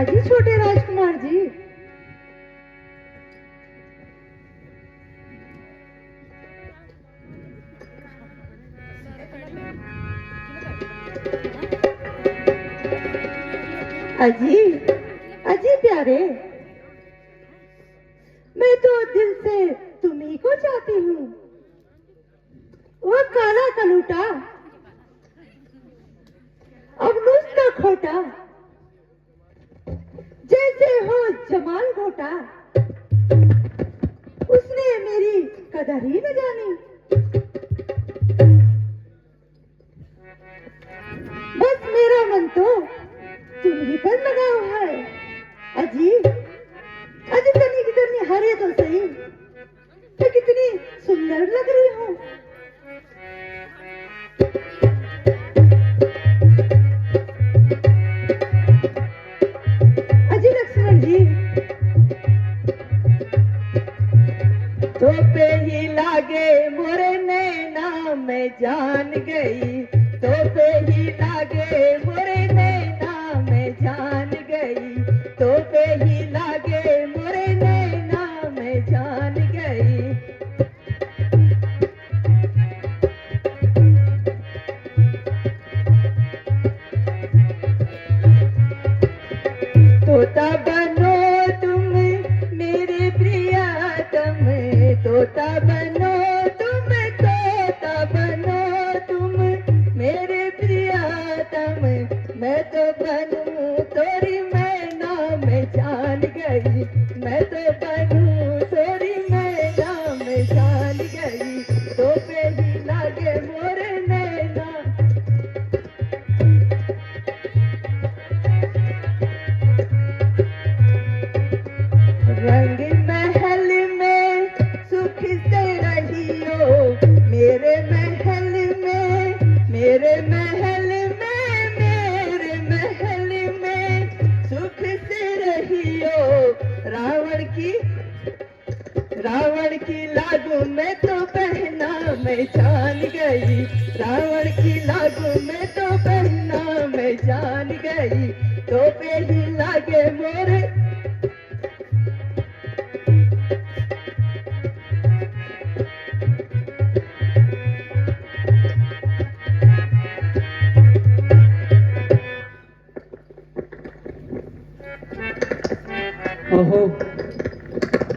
अजी छोटे राजकुमार जी, अजी अजी प्यारे, मैं तो दिल से तुम्ही को चाहती हूँ। वो काला कलूटा, अब नुस्खा खोटा, जैसे हो जमाल घोटा, उसने मेरी कदर ही न जानी। बस मेरा मन तो तुम ही पर लगा हुआ है। अजी अजी तनी कितनी हरे तो सही, तो कितनी सुंदर लग रही हूँ। अजी लक्ष्मण जी, तो पे ही लागे मोरे नैना मैं जान गई, तो पे ही लागे मोरे नैना मैं जान गई, तो पे ही लागे मोरे नैना मैं जान गई। तोता बनो तुम मेरे प्रियतम, तोता बनो तुम, तोता बनो तुम मेरे प्रियतम, मैं तो बनूं तोरी मैना मैं जान गई, मैं तो बनूं तोरी मैना मैं जान गई, तो पे ही लागे मोरे नैना। रंग महल में सुख से रहियो, मेरे महल में, मेरे महल में, मेरे महल में सुख से रहियो। रावण की लागू में तो पहना मैं जान गई, रावण की लागू में तो पहना मैं जान गई, तो पे ही लागे मोरे। अहो,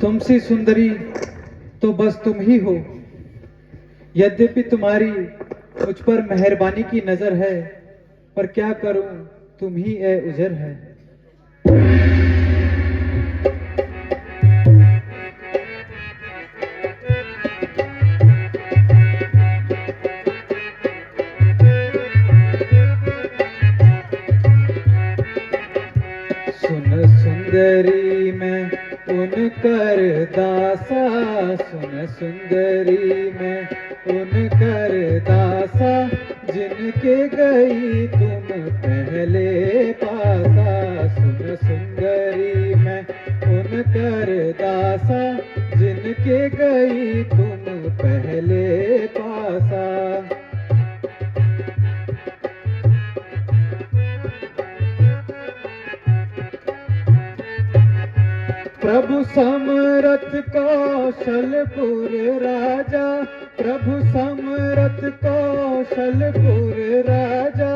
तुमसे सुंदरी तो बस तुम ही हो। यद्यपि तुम्हारी मुझ पर मेहरबानी की नजर है, पर क्या करूं, तुम ही ए उजर है। सुन सुंदरी मैं उनकर दासा, सुन सुंदरी मैं उनकर दासा, जिनके गई तुम पहले पासा। सुन सुंदरी मैं उनकर दासा, जिनके गई तुम पहले पासा। प्रभु समरथ कौशलपुर राजा, प्रभु समरथ कौशलपुर राजा,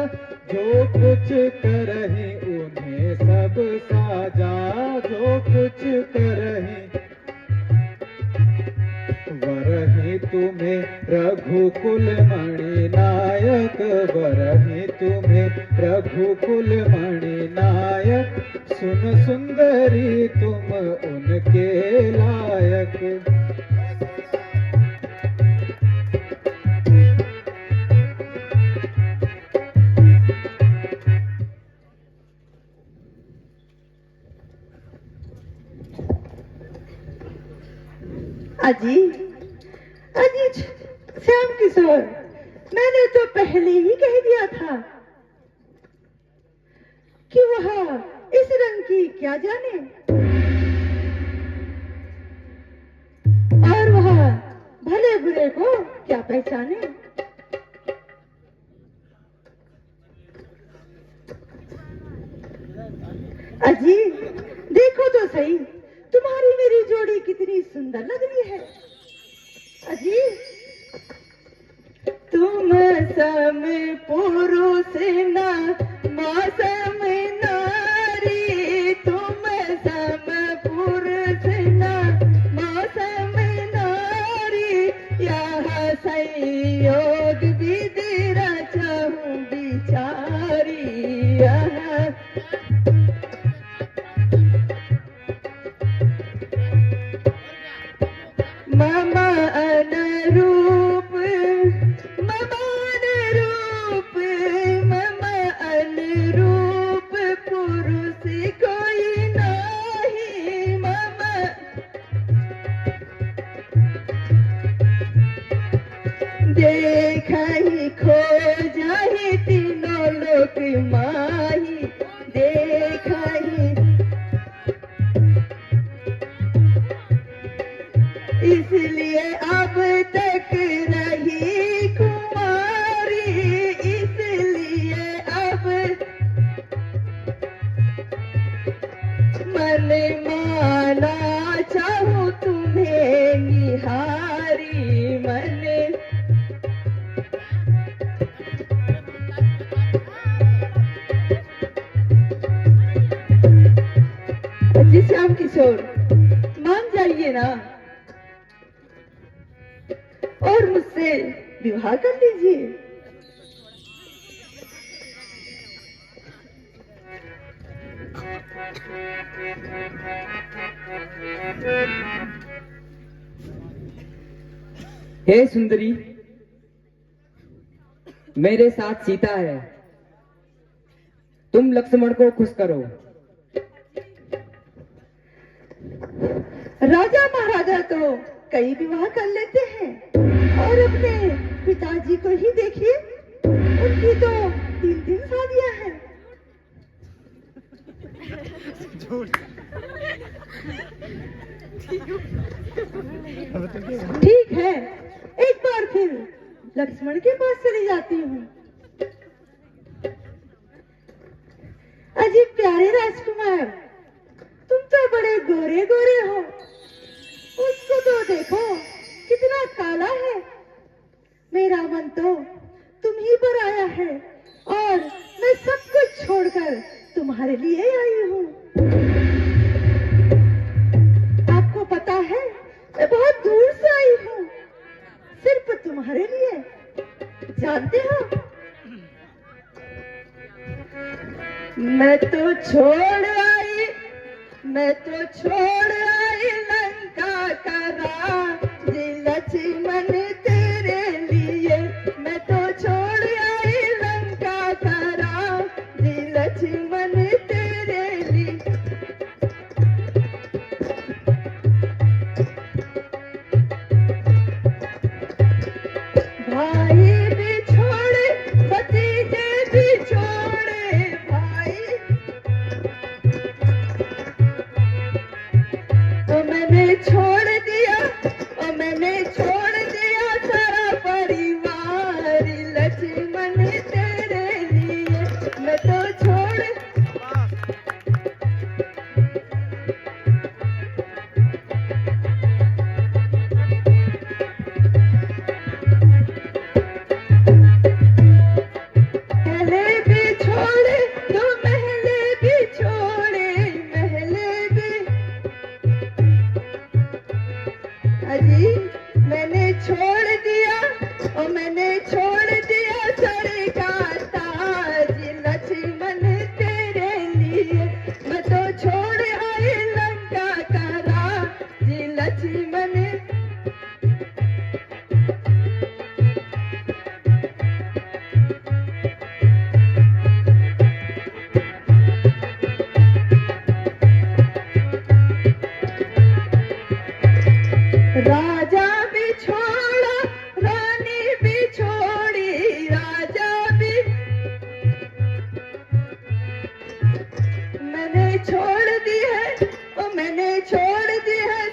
जो कुछ करहि उन्हें सब साजा, जो कुछ करहि वरहि तुम्हें रघुकुल मणि नायक, वरहि तुम्हें रघुकुल मणि नायक। सुन सुंदरी तुम उनके लायक। अजी अजी श्याम किशोर, मैंने तो पहले ही कह दिया था कि वह इस रंग की क्या जाने, और वह भले बुरे को क्या पहचाने। अजी देखो तो सही, तुम्हारी मेरी जोड़ी कितनी सुंदर लग रही है। अजी तुम सम पुरुष न मौसम नारी, तुम सम पुरुष न मौसम नारी, यह संयोग विधि रचहु बिचारी। मम अनुरूप मम अनुरूप मम अनुरूप पुरुष कोई नहीं। मम देखहि खोजहि तीनों लोक माही, देखहि इसलिए अब तक रही कुमारी, इसलिए अब मन माना चाहूं तुम्हें निहारी। मन जी श्याम किशोर, मान जाइए ना और मुझसे विवाह कर लीजिए। हे सुंदरी, मेरे साथ सीता है, तुम लक्ष्मण को खुश करो। राजा महाराजा तो कई विवाह कर लेते हैं, और अपने पिताजी को ही देखिए, उनकी तो 3-3 शादियां हैं। ठीक है, एक बार फिर लक्ष्मण के पास चली जाती हूँ। अजीब प्यारे राजकुमार, तुम तो बड़े गोरे गोरे हो, उसको तो देखो कितना काला है। मेरा मन तो तुम ही पर आया है, और मैं सब कुछ छोड़कर तुम्हारे लिए आई हूँ। आपको पता है, मैं बहुत दूर से आई हूँ, सिर्फ तुम्हारे लिए। जानते हो, मैं तो छोड़ आई, मैं तो छोड़ आई लंका का राज लक्ष्मण तेरे लिए। मैं तो छोड़ आई लंका का राज लक्ष्मण तेरे लिए। भाई भी छोड़े, भतीजे भी छोड़े, भाई तो मैंने छोड़ दिया, और मैंने छोड़ दिया सारा परिवार लक्ष्मण तेरे लिए। मैं तो छोड़ महले भी छोड़े, तो महले भी छोड़े, महले भी। अजी मैंने छोड़ दिया, और मैंने छोड़ दिया सर का ताज लक्ष्मण तेरे लिए। मैं तो छोड़ आई लंका का राज लक्ष्मण। राजा भी छोड़ा, रानी भी छोड़ी, राजा भी मैंने छोड़ दी है, और मैंने छोड़ दी है